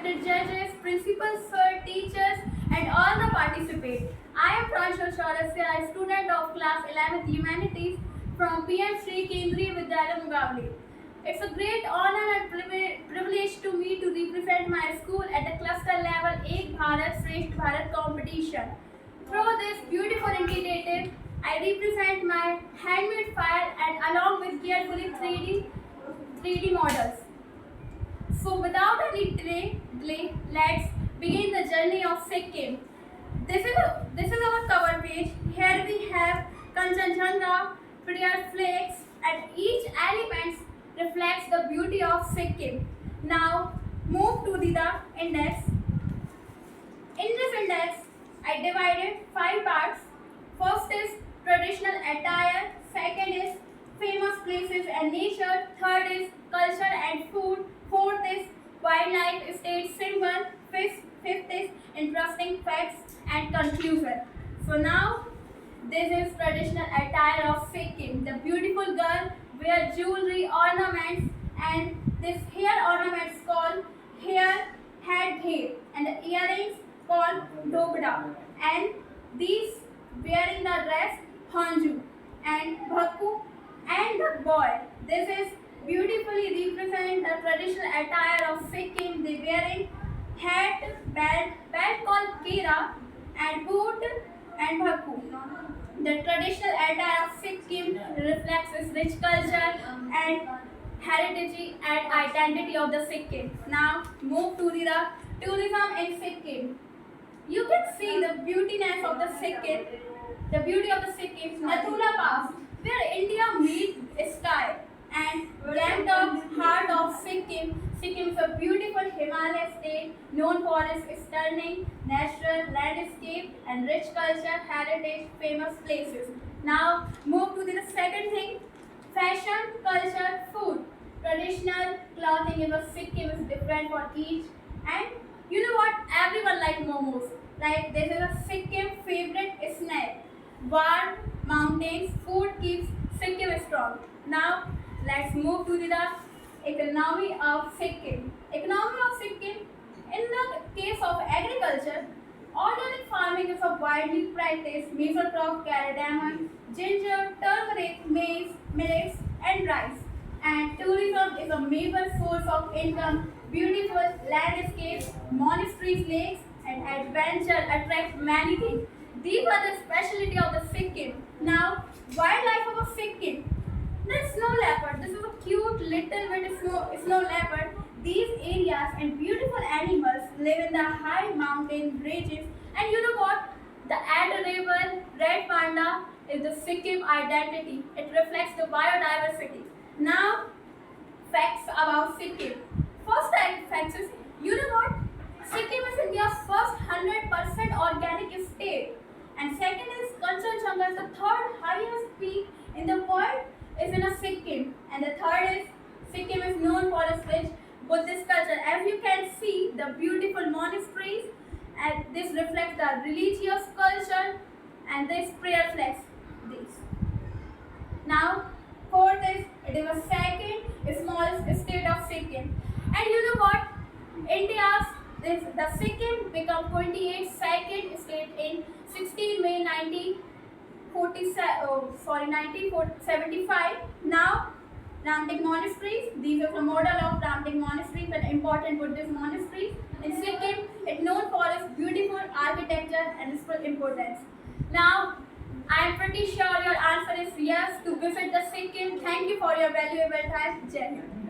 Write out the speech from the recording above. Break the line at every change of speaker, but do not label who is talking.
respected judges, principals, sir, teachers, and all the participants. I am Pranshul Chaurasya, a student of class 11th Humanities from PM Sri Kendriya Vidyalaya Mugavli. It's a great honor and privilege to me to represent my school at the cluster level Ek Bharat Shresth Bharat competition. Through this beautiful initiative, I represent my handmade file and along with carefully 3D models. So without any delay, let's begin the journey of Sikkim. This is our cover page. Here we have Kanchenjunga, prayer flags, and each element reflects the beauty of Sikkim. Now move to the index. In this index, I divided 5 parts. First is traditional attire, second is famous places and nature, third is culture and food, fourth is wildlife state symbol, fifth is interesting facts and conclusion. So now this is traditional attire of Sikkim. The beautiful girl wear jewelry, ornaments, and this hair ornaments called head hair, and the earrings called dobda, and these wearing the dress hanju and bhakku, and the boy. This is beautifully represent the traditional attire of Sikkim. They wearing hat, belt called kera, and boot and bhakku. The traditional attire of Sikkim reflects its rich culture and heritage and identity of the Sikkim. Now move to the tourism in Sikkim. You can see the beautiness of the Sikkim, the beauty of the Sikkim, Nathula Pass, where India meets sky, and Gangtok, heart of Sikkim. Sikkim is a beautiful Himalaya state known for its stunning natural landscape and rich culture, heritage, famous places. Now move to the second thing, fashion, culture, food. Traditional clothing in the Sikkim is different for each, and you know what? Everyone like momos. Like this is a Sikkim favorite snack. Warm mountains food keeps Sikkim strong. Now let's move to the economy of Sikkim. Economy of Sikkim. In the case of agriculture, organic farming is a widely practiced major crop cardamom, ginger, turmeric, maize, millets, and rice. And tourism is a major source of income. Beautiful landscapes, monasteries, lakes, and adventure attract many things. These are the specialty of the Sikkim. Now, wildlife of a Sikkim. The snow leopard. This is a cute little bit snow leopard. These areas and beautiful animals live in the high mountain ranges. And you know what? The adorable red panda is the Sikkim identity. It reflects the biodiversity. Now, facts about Sikkim. First fact is, you know what? Sikkim is India's first 100% organic state. And second is Kanchenjunga, the third highest peak in the world is in a Sikkim. And the third is Sikkim is known for its rich Buddhist culture. As you can see, the beautiful monasteries, and this reflects the religious culture, and this prayer flags these. Now, fourth is, it is the second smallest state of Sikkim. And you know what? The Sikkim became 28th second state in 16 May 1975. Now, Ramtek monasteries. These are the model of Ramtek monasteries and important Buddhist monasteries. In Sikkim, it's known for its beautiful architecture and its importance. Now, I am pretty sure your answer is yes to visit the Sikkim. Thank you for your valuable time. Jai Hind.